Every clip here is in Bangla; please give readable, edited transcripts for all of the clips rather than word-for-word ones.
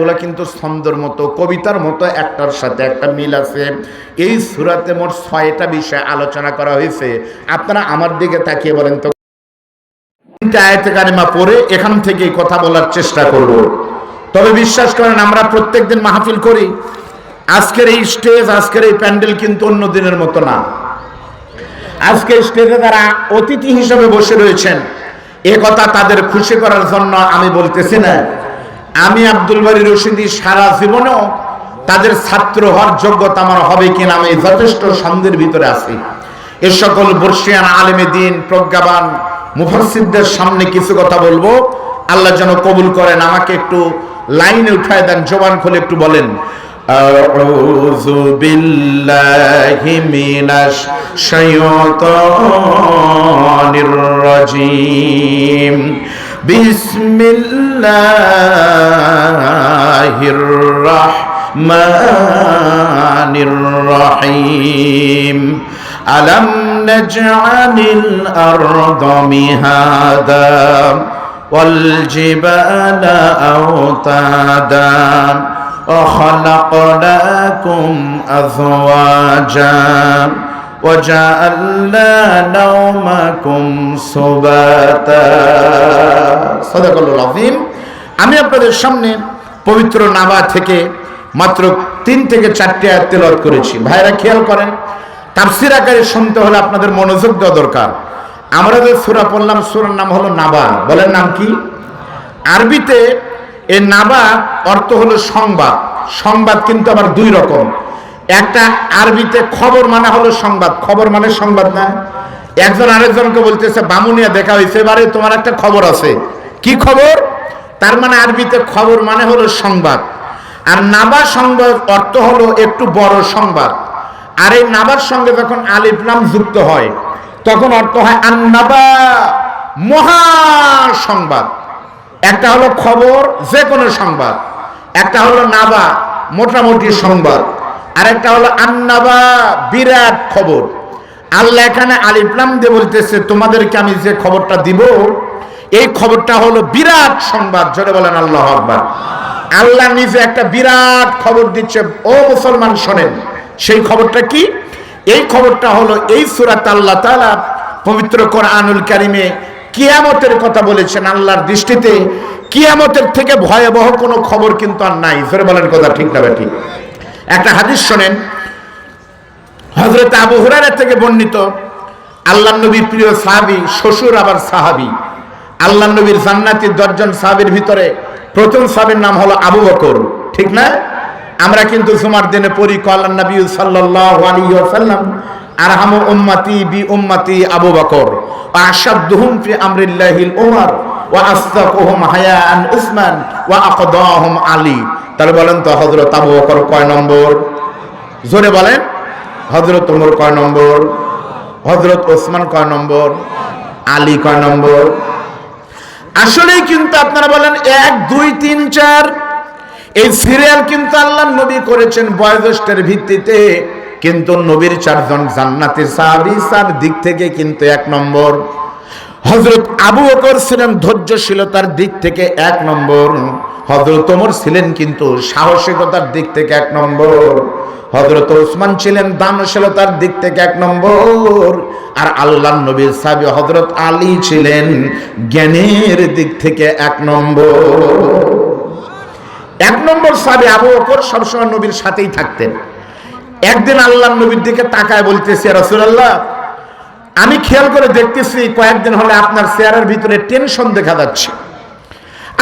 আয়াতগুলো কিন্তু ছন্দর মতো, কবিতার মতো, একটার সাথে একটা মিল আছে। এই সূরাতে মোট 6টা বিষয় আলোচনা করা হয়েছে। আপনারা আমার দিকে তাকিয়ে বলেন তো, 3টা আয়াতে কারিমা পড়ে এখান থেকেই কথা বলার চেষ্টা করব। তবে বিশ্বাস করেন, আমরা প্রত্যেকদিন মাহফিল করি, আজকের এই স্টেজ, আজকের এই প্যান্ডেল কিন্তু অন্য দিনের মতো না। আজকে স্টেজে যারা অতিথি হিসেবে বসে রয়েছেন, এ কথা তাদের খুশি করার জন্য আমি বলতেছি না। আমি আব্দুল বারী রশিদী সারা জীবনেও তাদের ছাত্র হওয়ার যোগ্যতা আমার হবে কিনা আমি যথেষ্ট সন্দেহের ভিতরে আছি। এ সকল বর্ষিয়ান আলেমে দ্বীন, প্রজ্ঞাবান মুফাসসিরদের সামনে কিছু কথা বলবো, আল্লাহ যেন কবুল করেন। আমাকে একটু লাইনে উঠায় দেন, জবান খুলে একটু বলেন, আউযু বিল্লাহি মিনাশ শাইতানির রাজীম, বিসমিল্লাহির রাহমানির রাহিম। আলাম নাজআলিল আরদা মিহাদা ওয়াল জিবালা আওতাদা وخلقناكم أزواجا وجعلنا نومكم سباتا صدق الله العظيم। আমি আপনাদের সামনে পবিত্র নাবা থেকে মাত্র 3 থেকে 4টি আয়াত তেলাওয়াত করেছি। ভাইরা খেয়াল করেন, তাফসীর আকারে শুনতে হলে আপনাদের মনোযোগ দেওয়া দরকার। আমরা যে সূরা পড়লাম, সূরার নাম হলো নাবা। বলেন নাম কি? আরবিতে এই নাবা অর্থ হলো সংবাদ। সংবাদ কিন্তু আবার 2 রকম। একটা আরবিতে খবর মানে হলো সংবাদ, খবর মানে সংবাদ না। একজন আরেকজনকে বলতেছে, বামুনিয়া দেখা হয়েছে, এবারে তোমার একটা খবর আছে। কি খবর? তার মানে আরবিতে খবর মানে হলো সংবাদ। আর নাবা সংবাদ অর্থ হলো একটু বড় সংবাদ। আর এই নাবার সঙ্গে যখন আলিফ লাম যুক্ত হয় তখন অর্থ হয় আন-নাবা, মহা সংবাদ। একটা হলো খবর, যে কোনো সংবাদ। একটা হলো নাবা, মোটামুটি সংবাদ। আর একটা হলো আন-নাবা, বিরাট খবর। আল্লাহ এখানে আলিফ লাম দিয়ে বলতেছে, তোমাদেরকে আমি যে খবরটা দিব এই খবরটা হলো বিরাট সংবাদ। জোরে বলেন আল্লাহু আকবার। আল্লাহ নিজে একটা বিরাট খবর দিচ্ছে। ও মুসলমান শোনেন, সেই খবরটা কি? এই খবরটা হলো এই সূরাতে আল্লাহ তাআলা পবিত্র কোরআনুল কারীমে কিয়ামতের কথা বলেছেন। আল্লাহর দৃষ্টিতে কিয়ামতের থেকে ভয়াবহ কোনো খবর কিন্তু আর নাই। জোরে বলেন কথা ঠিক না বেঠিক? একটা হাদিস শোনেন, হযরত আবু হুরায়রা থেকে বর্ণিত, আল্লাহর নবীর প্রিয় সাহাবী, শ্বশুর আবার সাহাবী। আল্লাহর নবীর জান্নাতি 10 জন সাহাবীর ভিতরে প্রথম সাহাবীর নাম হলো আবু বকর, ঠিক না? আমরা কিন্তু জুমার দিনে পড়ি, কালান নবী সাল্লাল্লাহু আলাইহি ওয়াসাল্লাম আরহামু উম্মতি বি উম্মতি আবু বকর ওয়া আশাদুহুম ফি আমরিল্লাহিল উমর ওয়া আসতাকুহুম হায়াআন উসমান ওয়া আকদাহুম আলী। তাহলে বলেন তো, হযরত আবু বকর কয় নম্বর? জোরে বলেন। হযরত ওমর কয় নম্বর? হযরত ওসমান কয় নম্বর? আলী কয় নম্বর? আসলেই কিন্তু আপনারা বলেন 1 2 3 4, এই সিরিয়াল কিন্তু আল্লাহর নবী করেছেন বয়োজ্যেষ্ঠের ভিত্তিতে। কিন্তু নবীর 4 জন জান্নাতের সাহাবী, 4 দিক থেকে কিন্তু 1 নম্বর। হযরত আবু বকর ছিলেন ধৈর্যশীলতার দিক থেকে 1 নম্বর। হযরত ওমর ছিলেন কিন্তু সাহসিকতার দিক থেকে 1 নম্বর। হযরত ওসমান ছিলেন দানশীলতার দিক থেকে 1 নম্বর। আর আল্লাহর নবীর সাহাবী হযরত আলী ছিলেন জ্ঞানের দিক থেকে 1 নম্বর। 1 নম্বর সাহাবী আবু বকর সবসময় নবীর সাথেই থাকতেন। একদিন আল্লাহর নবীর দিকে তাকায় বলতেছে, ইয়া রাসূলুল্লাহ, আমি খেয়াল করে দেখতেছি কয়েকদিন হলে আপনার চেহারার ভিতরে টেনশন দেখা যাচ্ছে।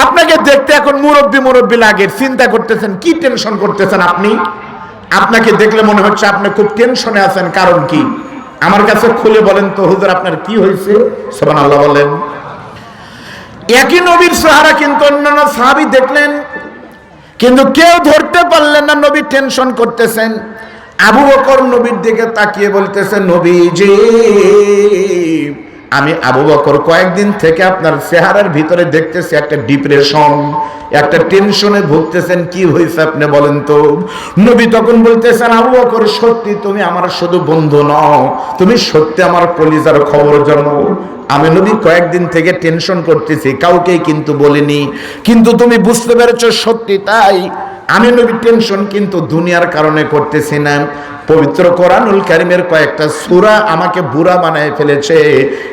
আপনাকে দেখতে এখন মুরব্বী লাগে। চিন্তা করতেছেন, কি টেনশন করতেছেন আপনি? আপনাকে দেখলে মনে হচ্ছে আপনি খুব টেনশনে আছেন। কারণ কি? আমার কাছে খুলে বলেন তো হুজুর, আপনার কি হয়েছে? সুবহানাল্লাহ বলেন। একই নবীর চেহারা কিন্তু অন্যান্য সাহাবী দেখলেন, কিন্তু কেউ ধরতে পারলেন না নবী টেনশন করতেছেন। আবু বকর নবীর দিকে তাকিয়ে বলতেছে, নবীজি আমি আবু বকর কয়েকদিন থেকে আপনার চেহারার ভিতরে দেখতেছি একটা ডিপ্রেশন, একটা টেনশনে ভুগতেছেন। কি হয়েছে আপনি বলেন তো? নবী তখন বলতেছেন, আবু বকর সত্যি তুমি আমার শুধু বন্ধু নও, তুমি সত্যি আমার কলিজার খবর জানো। আমি নবী কয়েকদিন থেকে টেনশন করতেছি, কাউকেই কিন্তু বলিনি, কিন্তু তুমি বুঝতে পেরেছো সত্যি তাই। আমি নবী টেনশন কিন্তু দুনিয়ার কারণে করতেছি না, পবিত্র কোরআনুল কারীমের কয়েকটা সূরা আমাকে বুড়া বানায় ফেলেছে।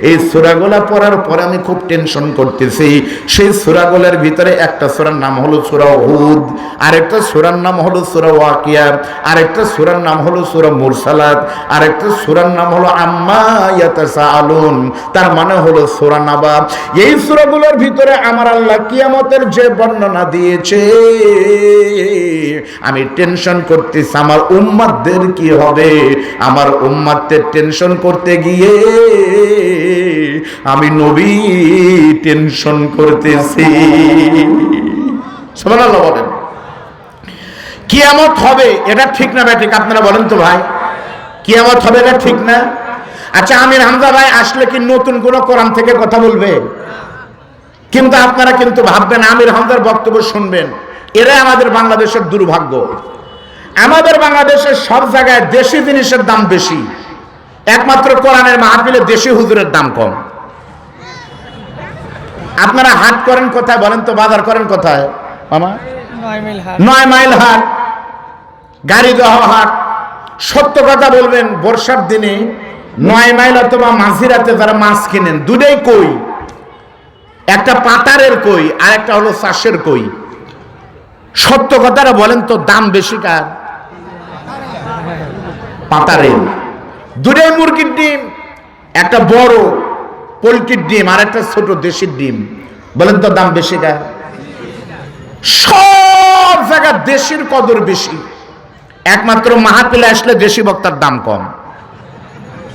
এই সূরাগুলা পড়ার পরে আমি খুব টেনশন করতেছি। সেই সূরাগুলোর ভিতরে একটা সূরার নাম হলো সূরা হুদ, আরেকটা সূরার নাম হলো সূরা ওয়াকিয়া, আরেকটা সূরার নাম হলো সূরা মুরসালাত, আরেকটা সূরার নাম হলো আম্মা ইয়াতাসাআলুন, তার মানে হলো সূরা নাবা। এই সূরাগুলোর ভিতরে আমার আল্লাহ কিয়ামতের যে বর্ণনা দিয়েছে, আমি টেনশন করতেছি আমার উম্মতদের কি হবে। আমার উম্মতদের টেনশন করতে গিয়ে আমি নবী টেনশন করতেছি। সুবহানাল্লাহ বলেন। কিয়ামত হবে এটা ঠিক না ঠিক? আপনারা বলেন তো ভাই, কিয়ামত হবে এটা ঠিক না? আচ্ছা, আমির হামজা ভাই আসলে কি নতুন কোন কোরআন থেকে কথা বলবে? কিন্তু আপনারা কিন্তু ভাববেন আমির হামজার বক্তব্য শুনবেন, এরা আমাদের বাংলাদেশের দুর্ভাগ্য। আমাদের বাংলাদেশের সব জায়গায় দেশি জিনিসের দাম বেশি, একমাত্র কোরআনের মাহফিলে দেশি হুজুরের দাম কম। আপনারা হাট করেন কোথায় বলেন তো? বাজার করেন কোথায় মামা? 9 মাইল হাট, গাড়ি দহ হাট। সত্য কথা বলবেন, বর্ষার দিনে 9 মাইল অথবা মাঝিরাতে যারা মাছ কিনেন, দুটোই কই, একটা পাতারের কই আর একটা হলো চাষের কই। সত্য কথাটা বলেন তো, দাম বেশি কার? পাতারের। দুটোই মুরগির ডিম, একটা বড় পোলট্রির ডিম আর একটা ছোট দেশির ডিম। বলেন তো দাম বেশি কার? সব জায়গায় দেশির কদর বেশি, একমাত্র মাহফিলে আসলে দেশি বক্তার দাম কম।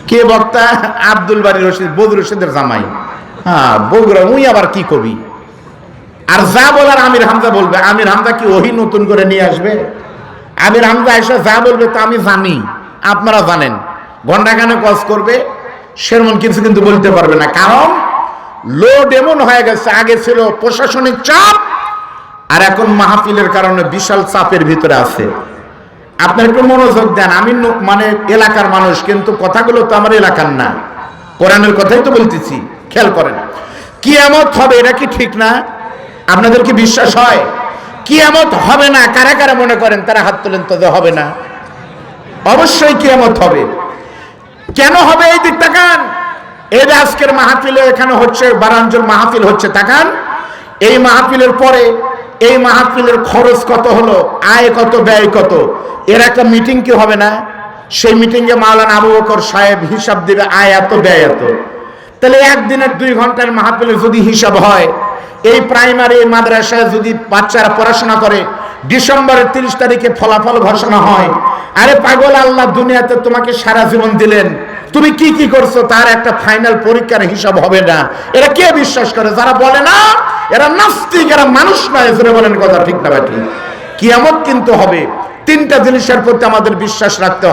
কে বক্তা? আব্দুল বারী রশিদ, বদর রশিদের জামাই। হ্যাঁ, বগুড়া। উই আবার কি কবি। আর যা বলার আমির হামজা বলবে। আমির হামজা কি ওহী নতুন করে নিয়ে আসবে? আমির হামজা এসে যা বলবে তা আমি জানি, আপনারা জানেন। ঘন্টাখানে কজ করবে, সেরকম কিছু কিন্তু বলতে পারবে না, কারণ লোড এমন হয়ে গেছে। আগে ছিল প্রশাসনিক চাপ, আর এখন মাহফিলের কারণে বিশাল চাপের ভিতরে আছে। আপনার একটু মনোযোগ দেন। আমি মানে এলাকার মানুষ, কিন্তু কথাগুলো তো আমার এলাকার না, কোরআনের কথাই তো বলতেছি। খেয়াল করেন, কিয়ামত হবে এটা কি ঠিক না? আপনাদের কি বিশ্বাস হয় কিয়ামত হবে না? কারা কারা মনে করেন তারা হাত তোলেন তো। হবে না, অবশ্যই কিয়ামত হবে। কেন হবে এই দিক তাকান। এই যে আজকের মাহফিলে এখানে হচ্ছে, বারাঞ্চল মাহফিল হচ্ছে, তাকান। এই মাহফিলের পরে এই মাহফিলের খরচ কত হলো, আয় কত, ব্যয় কত, এর একটা মিটিং কি হবে না? সেই মিটিংয়ে মাওলানা আবু বকর সাহেব হিসাব দিবে, আয় এত, ব্যয় এত। তাহলে একদিনের 2 ঘন্টার মাহফিলে যদি হিসাব হয়, এই প্রাইমারি মাদ্রাসায় যদি বাচ্চারা পড়াশোনা করে, ডিসেম্বরের 30 তারিখে ফলাফল ঘোষণা হয়। আরে পাগল, আল্লাহ দুনিয়াতে তোমাকে সারা জীবন দিলেন, তুমি কি কি করছো তার একটা ফাইনাল পরীক্ষার হিসাব হবে না? এরা কে বিশ্বাস করে? যারা বলে না এরা নাস্তিক, এরা মানুষ নয়। এজন্য বলেন কথা ঠিক না ভাই? কিয়ামত কিন্তু হবে। 3টা জিনিসের প্রতি আমাদের বিশ্বাস রাখতে হবে।